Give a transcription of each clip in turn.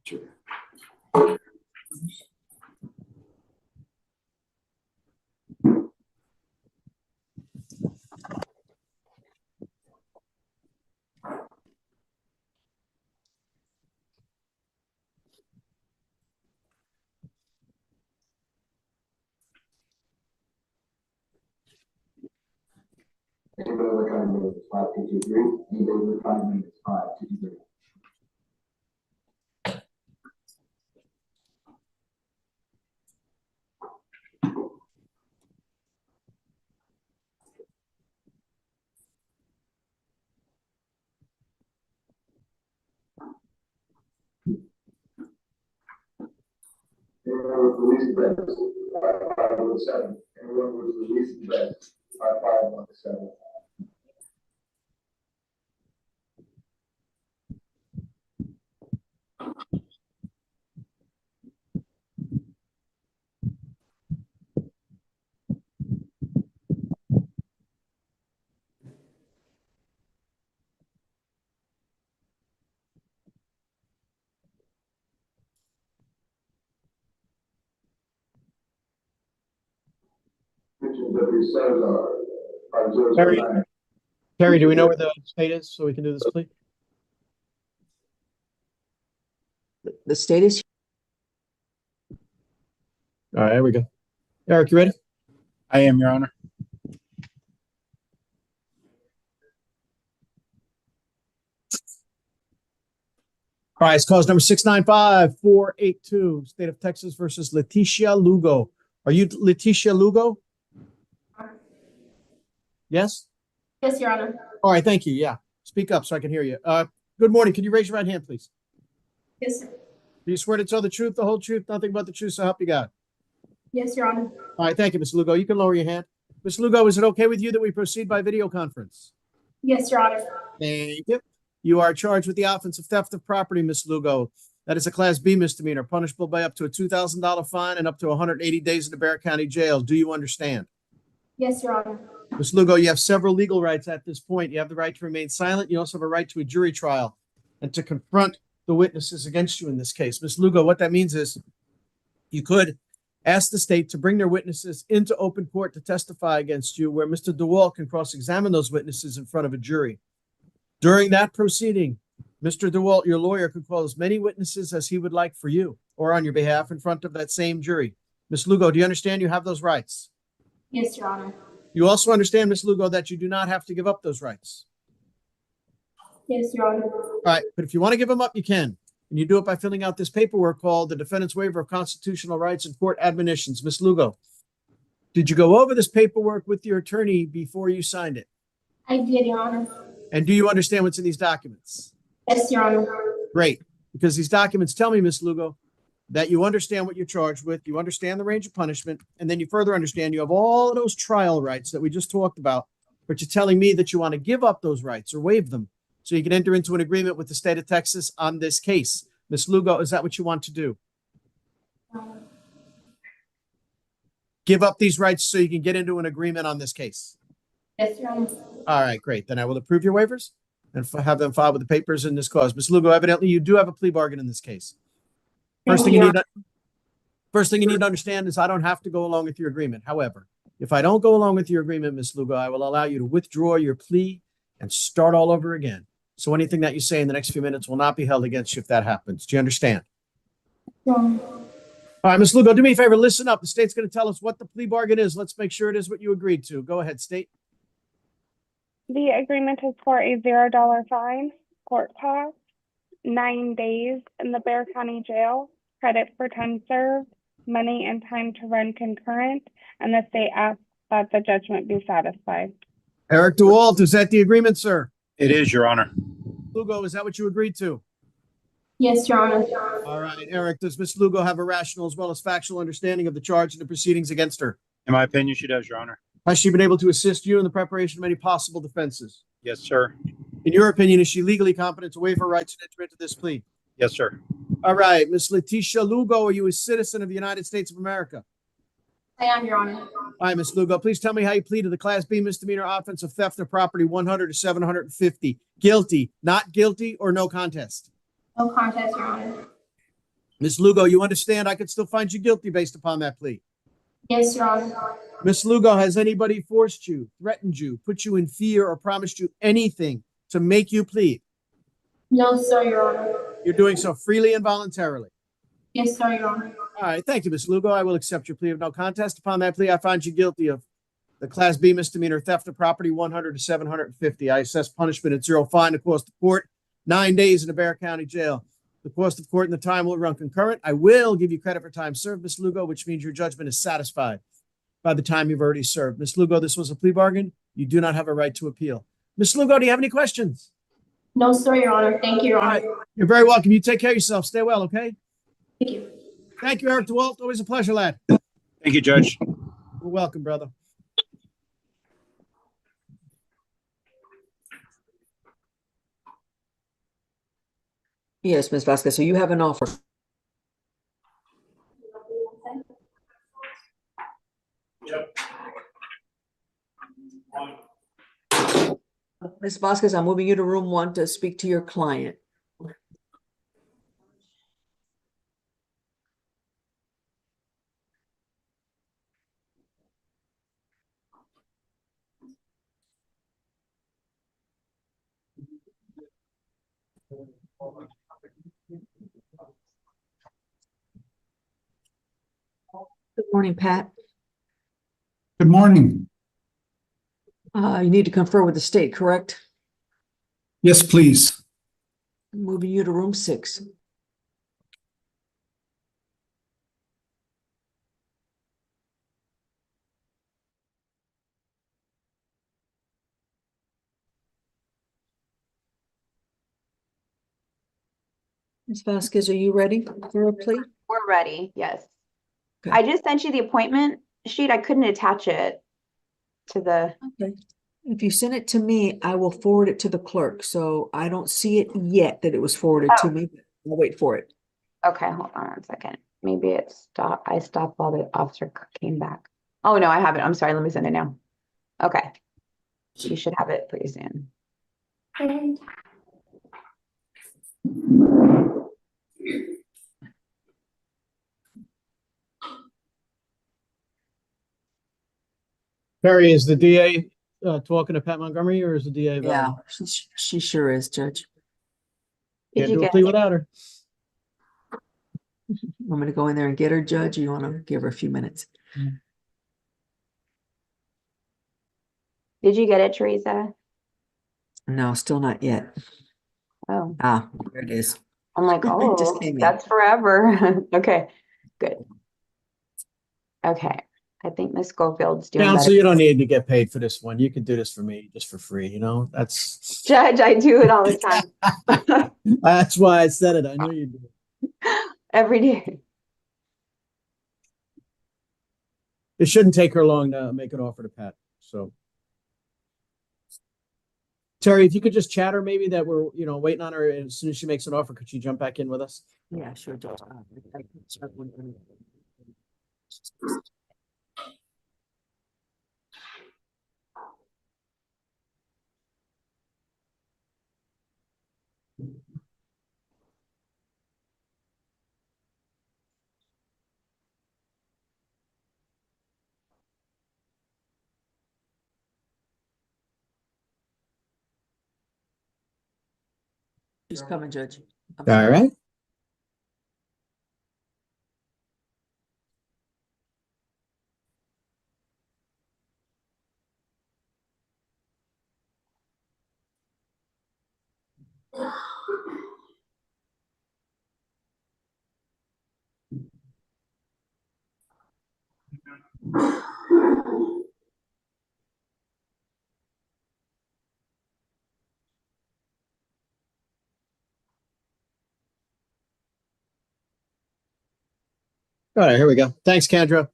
Sure. Anybody with time minutes 5223? Anybody with time minutes 5223? Anyone with release beds? 5517. Anyone with release beds? 5517. Mentions that these centers are observed. Terry, do we know where the state is so we can do this, please? The state is All right, there we go. Eric, you ready? I am, Your Honor. All right, it's cause number 695-482, State of Texas versus Leticia Lugo. Are you Leticia Lugo? Yes? Yes, Your Honor. All right, thank you. Yeah. Speak up so I can hear you. Good morning. Can you raise your right hand, please? Yes, sir. Do you swear to tell the truth, the whole truth, nothing but the truth, so help you God? Yes, Your Honor. All right, thank you, Ms. Lugo. You can lower your hand. Ms. Lugo, is it okay with you that we proceed by video conference? Yes, Your Honor. Thank you. You are charged with the offense of theft of property, Ms. Lugo. That is a Class B misdemeanor, punishable by up to a $2,000 fine and up to 180 days in the Bexar County Jail. Do you understand? Yes, Your Honor. Ms. Lugo, you have several legal rights at this point. You have the right to remain silent. You also have a right to a jury trial and to confront the witnesses against you in this case. Ms. Lugo, what that means is you could ask the state to bring their witnesses into open court to testify against you, where Mr. DeWalt can cross-examine those witnesses in front of a jury. During that proceeding, Mr. DeWalt, your lawyer, could call as many witnesses as he would like for you or on your behalf in front of that same jury. Ms. Lugo, do you understand you have those rights? Yes, Your Honor. You also understand, Ms. Lugo, that you do not have to give up those rights. Yes, Your Honor. All right, but if you want to give them up, you can. And you do it by filling out this paperwork called the Defendant's Waiver of Constitutional Rights and Court Admonitions. Ms. Lugo, did you go over this paperwork with your attorney before you signed it? I did, Your Honor. And do you understand what's in these documents? Yes, Your Honor. Great, because these documents tell me, Ms. Lugo, that you understand what you're charged with, you understand the range of punishment, and then you further understand you have all of those trial rights that we just talked about, but you're telling me that you want to give up those rights or waive them so you can enter into an agreement with the state of Texas on this case. Ms. Lugo, is that what you want to do? Give up these rights so you can get into an agreement on this case. Yes, Your Honor. All right, great. Then I will approve your waivers and have them filed with the papers in this cause. Ms. Lugo, evidently you do have a plea bargain in this case. First thing you need to understand is I don't have to go along with your agreement. However, if I don't go along with your agreement, Ms. Lugo, I will allow you to withdraw your plea and start all over again. So anything that you say in the next few minutes will not be held against you if that happens. Do you understand? Your Honor. All right, Ms. Lugo, do me a favor. Listen up. The state's going to tell us what the plea bargain is. Let's make sure it is what you agreed to. Go ahead, state. The agreement is for a $0 fine, court costs, 9 days in the Bexar County Jail, credit for time served, money and time to run concurrent, and the state asks that the judgment be satisfied. Eric DeWalt, is that the agreement, sir? It is, Your Honor. Lugo, is that what you agreed to? Yes, Your Honor. All right, Eric, does Ms. Lugo have a rational as well as factual understanding of the charge and the proceedings against her? In my opinion, she does, Your Honor. Has she been able to assist you in the preparation of any possible defenses? Yes, sir. In your opinion, is she legally competent to waive her rights and enter into this plea? Yes, sir. All right, Ms. Leticia Lugo, are you a citizen of the United States of America? I am, Your Honor. All right, Ms. Lugo, please tell me how you pleaded the Class B misdemeanor offense of theft of property 100 to 750. Guilty, not guilty, or no contest? No contest, Your Honor. Ms. Lugo, you understand I could still find you guilty based upon that plea? Yes, Your Honor. Ms. Lugo, has anybody forced you, threatened you, put you in fear, or promised you anything to make you plead? No, sir, Your Honor. You're doing so freely and voluntarily. Yes, sir, Your Honor. All right, thank you, Ms. Lugo. I will accept your plea of no contest. Upon that plea, I find you guilty of the Class B misdemeanor theft of property, 100 to 750. I assess punishment at 0 fine, the cost of court, 9 days in the Bexar County Jail. The cost of court and the time will run concurrent. I will give you credit for time served, Ms. Lugo, which means your judgment is satisfied by the time you've already served. Ms. Lugo, this was a plea bargain. You do not have a right to appeal. Ms. Lugo, do you have any questions? No, sir, Your Honor. Thank you, Your All Honor. right. You're very welcome. You take care of yourself. Stay well, okay? Thank you. Thank you, Eric DeWalt. Always a pleasure, lad. Thank you, Judge. You're welcome, brother. Yes, Ms. Vasquez, so you have an offer. Ms. Vasquez, I'm moving you to room 1 to speak to your client. Good morning, Pat. Good morning. You need to confer with the state, correct? Yes, please. I'm moving you to room 6. Ms. Vasquez, are you ready for a plea? We're ready, yes. Okay. I just sent you the appointment sheet. I couldn't attach it to the, Okay. If you send it to me, I will forward it to the clerk. So I don't see it yet that it was forwarded to Oh. me. I'll wait for it. okay, hold on 1 second. Maybe it stopped, I stopped while the officer came back. Oh, no, I have it. I'm sorry, let me send it now. Okay. You should have it pretty soon. Perry, is the DA talking to Pat Montgomery, or is the DA Yeah, available? she sure is, Judge. Did Can't you do a get plea it? without her. I'm gonna go in there and get her, Judge. You wanna give her a few minutes? Did you get it, Teresa? No, still not yet. Oh, Ah, there it is. I'm like, It just oh, came in. that's forever. Okay, good. Okay, I think Miss Schofield's doing Counsel, better. you don't need to get paid for this one. You can do this for me just for free, you know? That's Judge, I do it all the time. that's why I said it. I know you do. Every day. It shouldn't take her long to make an offer to Pat. So Terry, if you could just chat her maybe that we're, waiting on her, and as soon as she makes an offer, could she jump back in with us? Yeah, sure, Judge. She's coming, Judge. All right. All right, here we go. Thanks, Kendra.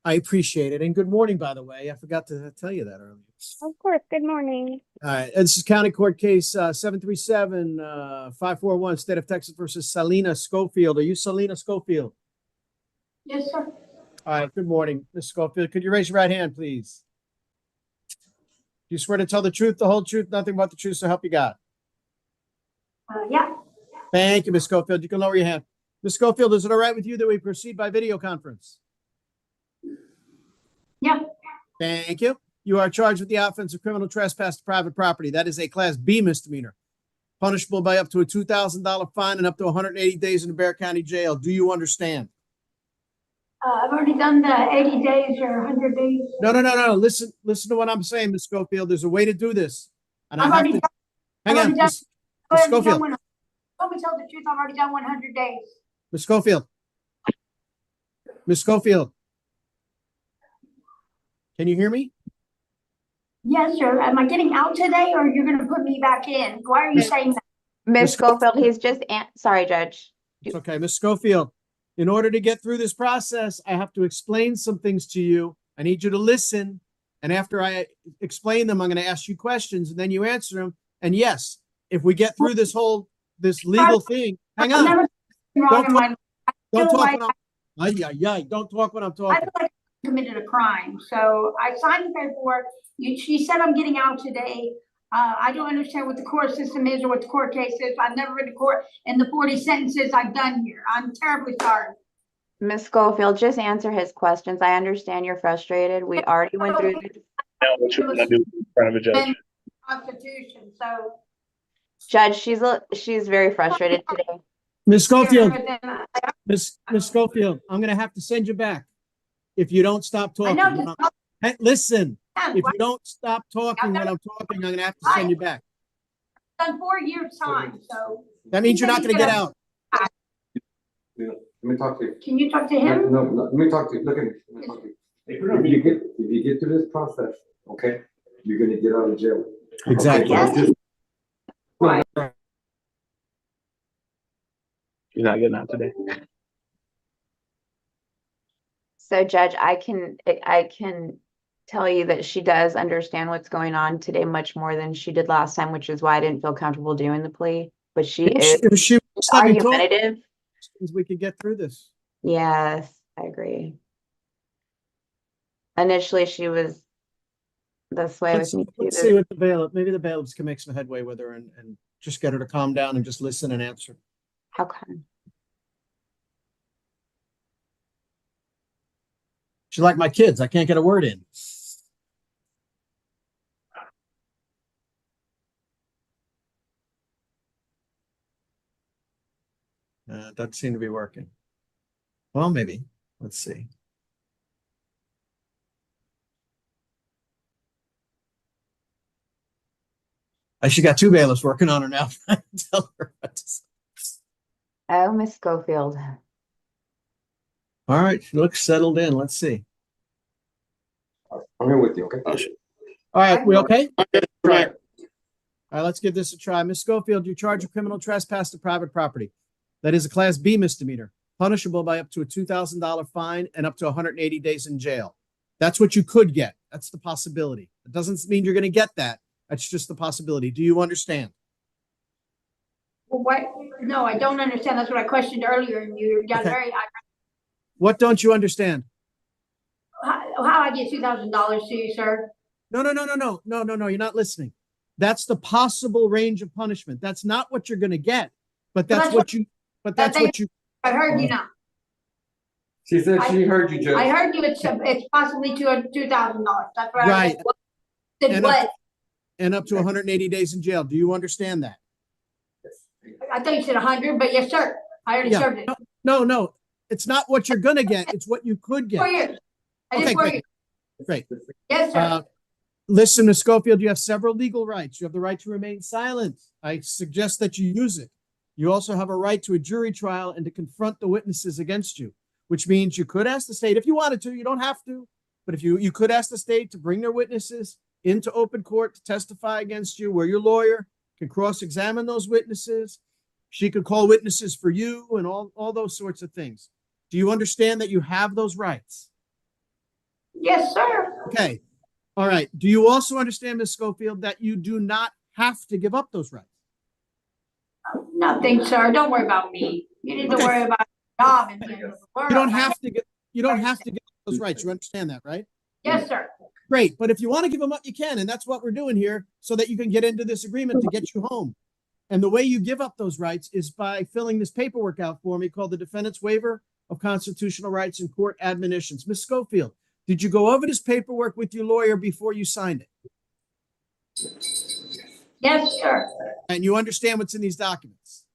I appreciate it. And good morning, by the way. I forgot to tell you that earlier. Of course, good morning. All right. This is County Court Case 737-541, State of Texas versus Selena Schofield. Are you Selena Schofield? Yes, sir. All right. Good morning, Ms. Schofield. Could you raise your right hand, please? Do you swear to tell the truth, the whole truth, nothing but the truth, so help you God? Yeah. Thank you, Ms. Schofield. You can lower your hand. Ms. Schofield, is it all right with you that we proceed by video conference? Yeah. Thank you. You are charged with the offense of criminal trespass to private property. That is a Class B misdemeanor, punishable by up to a $2,000 fine and up to 180 days in the Bexar County Jail. Do you understand? I've already done the 80 days or 100 days. No. Listen to what I'm saying, Ms. Schofield. There's a way to do this. And I I've have already to, done- hang I've on, already done- Ms. Schofield. Let me tell the truth, I've already done 100 days. Ms. Schofield. Ms. Schofield. Can you hear me? Yes, sir. Am I getting out today or you're gonna put me back in? Why are you saying that? Ms. Schofield, he's just, sorry, Judge. It's okay, Ms. Schofield. In order to get through this process, I have to explain some things to you. I need you to listen. And after I explain them, I'm going to ask you questions and then you answer them. And yes, if we get through this legal thing, hang I've on. never been wrong in my life. Don't feel talk like- when don't talk when I'm I talking. feel like I committed a crime, so I signed the paperwork. She said I'm getting out today. I don't understand what the court system is or what the court case is. I've never been to court in the 40 sentences I've done here. I'm terribly sorry. Ms. Schofield, just answer his questions. I understand you're frustrated. We already went through this. Now what you're gonna do in front of a judge. And Constitution, so. Judge, she's very frustrated today. Ms. Schofield, Then I Ms. Schofield, I'm going to have to send you back if you don't stop talking. know. Hey, listen, I've if you don't stop talking when I'm talking, I'm going to have to send you back. done 4 years time, so. That means you're not going to get out. Let me talk to you. Can you talk to him? No, let me talk to you. Look at me. Let me talk to you. If you get through this process, okay, you're gonna get out of jail. Exactly. Okay, just- Right. You're not getting out today. So Judge, I can tell you that she does understand what's going on today much more than she did last time, which is why I didn't feel comfortable doing the plea. But she is If she wants to let me talk, argumentative. we can get through this. Yes, I agree. Initially, she was this way Let's with me too. let's see what the bailiff, maybe the bailiffs can make some headway with her and just get her to calm down and just listen and answer. How come? She's like my kids. I can't get a word in. Doesn't seem to be working. Well, maybe. Let's see. She got two bailiffs working on her now. Tell her what to say. Oh, Miss Schofield. All right, she looks settled in. Let's see. I'm here with you, okay? All right, we okay? Right. All right, let's give this a try. Ms. Schofield, you're charged with criminal trespass to private property. That is a Class B misdemeanor, punishable by up to a $2,000 fine and up to 180 days in jail. That's what you could get. That's the possibility. It doesn't mean you're going to get that. That's just the possibility. Do you understand? Well, what? No, I don't understand. That's what I questioned earlier and you got Okay. very, What don't you understand? how I get $2,000 to you, sir? No. You're not listening. That's the possible range of punishment. That's not what you're going to get, but that's what you. I heard you now. She said she heard you, I Judge. heard you, it's possibly $2,000. That's what I Right. said. And What? And up to 180 days in jail. Do you understand that? I thought you said 100, but yes, sir. I already Yeah. served it. No. It's not what you're going to get. It's what you could 4 get. years. I did Okay, 4 great. years. Great. Yes, sir. Listen, Ms. Schofield, you have several legal rights. You have the right to remain silent. I suggest that you use it. You also have a right to a jury trial and to confront the witnesses against you, which means you could ask the state if you wanted to. You don't have to, but if you could ask the state to bring their witnesses into open court to testify against you, where your lawyer can cross-examine those witnesses. She could call witnesses for you and all those sorts of things. Do you understand that you have those rights? Yes, sir. Okay. All right. Do you also understand, Ms. Schofield, that you do not have to give up those rights? Nothing, sir. Don't worry about me. You need to Okay. worry about your job and the world. You don't have to get those rights. You understand that, right? Yes, sir. Great. But if you want to give them up, you can. And that's what we're doing here so that you can get into this agreement to get you home. And the way you give up those rights is by filling this paperwork out for me called the Defendant's Waiver of Constitutional Rights and Court Admonitions. Ms. Schofield, did you go over this paperwork with your lawyer before you signed it? Yes, sir. And you understand what's in these documents?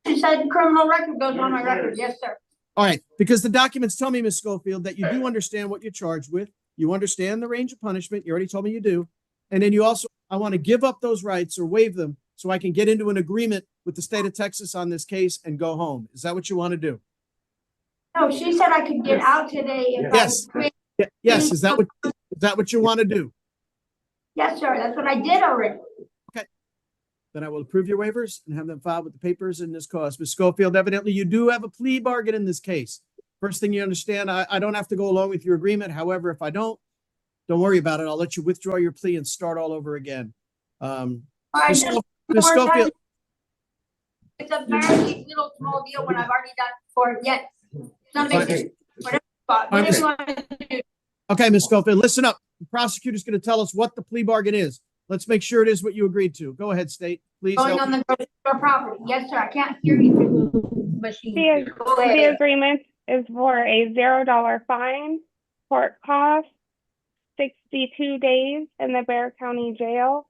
She said criminal record goes on my record. Yes, sir. All right, because the documents tell me, Ms. Schofield, that you do understand what you're charged with. You understand the range of punishment. You already told me you do. And then you also, I want to give up those rights or waive them so I can get into an agreement with the state of Texas on this case and go home. Is that what you want to do? No, she said I could get out today if Yes. I. Yes, is that what you want to do? Yes, sir. That's what I did already. Then I will approve your waivers and have them filed with the papers in this cause. Ms. Schofield, evidently you do have a plea bargain in this case. First thing you understand, I don't have to go along with your agreement. However, if I don't worry about it. I'll let you withdraw your plea and start all over again. All right, Ms. just Ms. one more time. Schofield, It's a very little small deal when I've already done it for yet. Not big deal. Whatever you want to do. okay, Ms. Schofield, listen up. The prosecutor's going to tell us what the plea bargain is. Let's make sure it is what you agreed to. Go ahead, State. Please Going help on me. the grocery store property. Yes, sir. I can't hear you through the machine. Go The ahead. agreement is for a $0 fine, court costs, 62 days in the Bexar County Jail,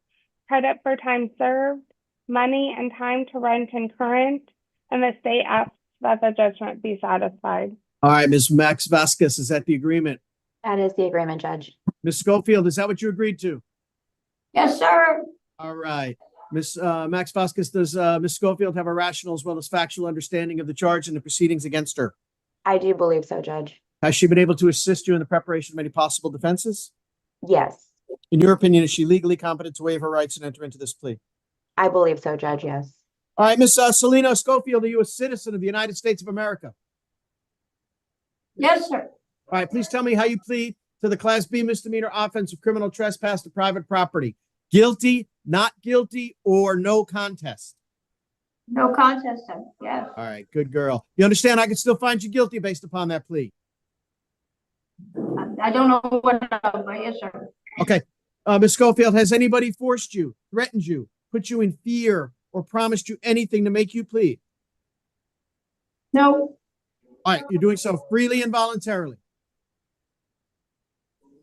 credit for time served, money and time to rent and current, and the state asks that the judgment be satisfied. All right, Ms. Max Vasquez, is that the agreement? That is the agreement, Judge. Ms. Schofield, is that what you agreed to? Yes, sir. All right. Ms. Max Vasquez, does Ms. Schofield have a rational as well as factual understanding of the charge and the proceedings against her? I do believe so, Judge. Has she been able to assist you in the preparation of any possible defenses? Yes, In your opinion, is she legally competent to waive her rights and enter into this plea? I believe so, Judge, yes. All right, Ms. Selena Schofield, are you a citizen of the United States of America? Yes, sir. All right, please tell me how you plead to the Class B misdemeanor offense of criminal trespass to private property. Guilty, not guilty, or no contest? No contest, sir. Yes. All right, good girl. You understand I can still find you guilty based upon that plea? I don't know what, but yes, sir. Okay. Ms. Schofield, has anybody forced you, threatened you, put you in fear, or promised you anything to make you plead? No. All right, you're doing so freely and voluntarily.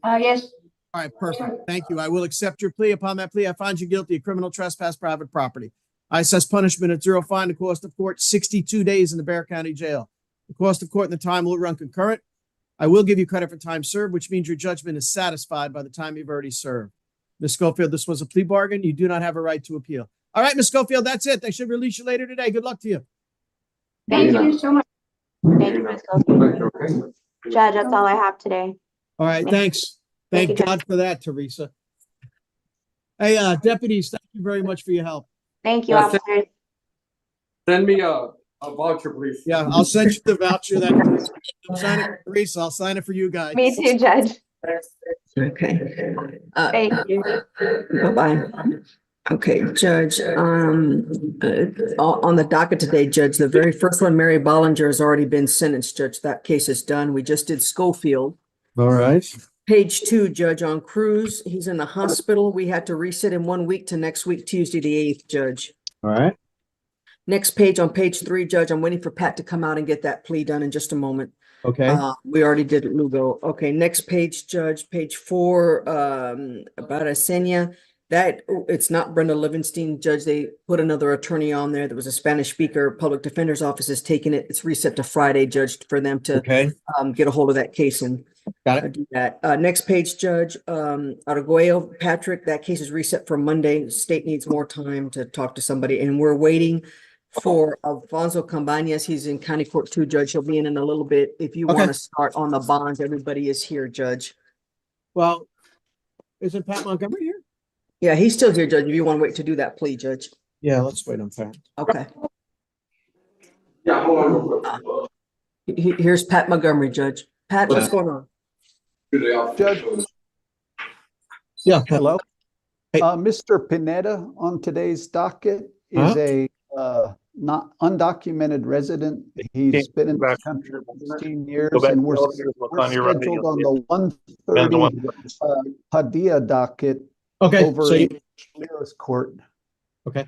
Yes. All right, perfect. Thank you. I will accept your plea. Upon that plea, I find you guilty of criminal trespass, private property. I assess punishment at zero fine, the cost of court, 62 days in the Bexar County Jail. The cost of court and the time will run concurrent. I will give you credit for time served, which means your judgment is satisfied by the time you've already served. Ms. Schofield, this was a plea bargain. You do not have a right to appeal. All right, Ms. Schofield, that's it. They should release you later today. Good luck to you. Thank you so much. Thank you, Ms. Schofield. Okay. Judge, that's all I have today. All right, thanks. Thank Thank you, God for that, Teresa. Hey, deputies, thank you very much for your help. Thank you, That's it. officers. Send me a voucher, please. Yeah, I'll send you the voucher. That sign it, Teresa. I'll sign it for you guys. Me too, Judge. Okay. Thank you. Bye-bye. Okay, Judge, on the docket today, Judge, the very first one, Mary Bollinger, has already been sentenced, Judge. That case is done. We just did Schofield. All right. Page 2, Judge, on Cruz, he's in the hospital. We had to reset him 1 week to next week, Tuesday, the 8th, Judge. All right. Next page, on page 3, Judge, I'm waiting for Pat to come out and get that plea done in just a moment. Okay. We already did Lugo. Okay, next page, Judge, page 4, about Asenia. That, it's not Brenda Livingston, Judge. They put another attorney on there. There was a Spanish speaker. Public Defender's Office has taken it. It's reset to Friday, Judge, for them to Okay. get a hold of that case and Got it. do that. Next page, Judge, Arguello, Patrick, that case is reset for Monday. State needs more time to talk to somebody, and we're waiting for Alfonso Campañas. He's in County Court 2, Judge. He'll be in a little bit. If you Okay. want to start on the bonds, everybody is here, Judge. Well, isn't Pat Montgomery here? Yeah, he's still here, Judge. If you want to wait to do that, plea, Judge. Yeah, let's wait on Pat. Okay. Yeah, hold on real quick. Here's Pat Montgomery, Judge. Pat, what's going on? Judge. Yeah. Hello. Hey. Mr. Pineda on today's docket is a not undocumented resident. He's been in the country for 16 years, Go back and to we're the on your right, scheduled on you'll the Depends on 130 Padilla docket Okay. over So in you, Clearest Court. okay.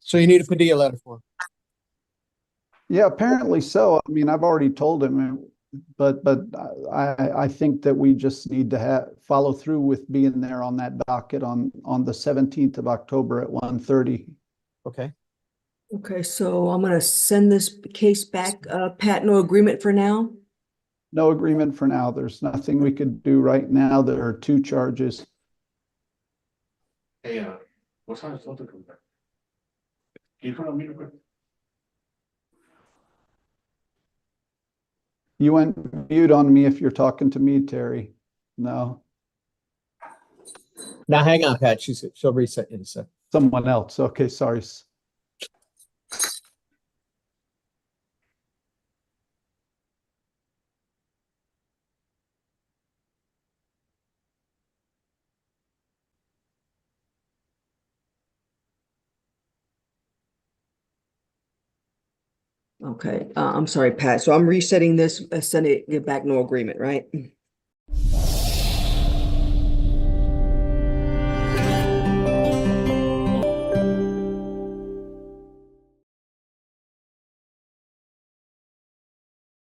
So you need a Padilla letter for him. Yeah, apparently so. I mean, I've already told him, but I think that we just need to follow through with being there on that docket on the 17th of October at 1:30. Okay. Okay, so I'm gonna send this case back. Pat, no agreement for now? No agreement for now. There's nothing we could do right now. There are 2 charges. Hey, what time is supposed to come back? Can you put on me real quick? You went mute on me if you're talking to me, Terry. No, Now hang on, Pat. She'll reset in a sec. someone else. Okay, sorry. Okay, I'm sorry, Pat. So I'm resetting this, send it, get back no agreement, right?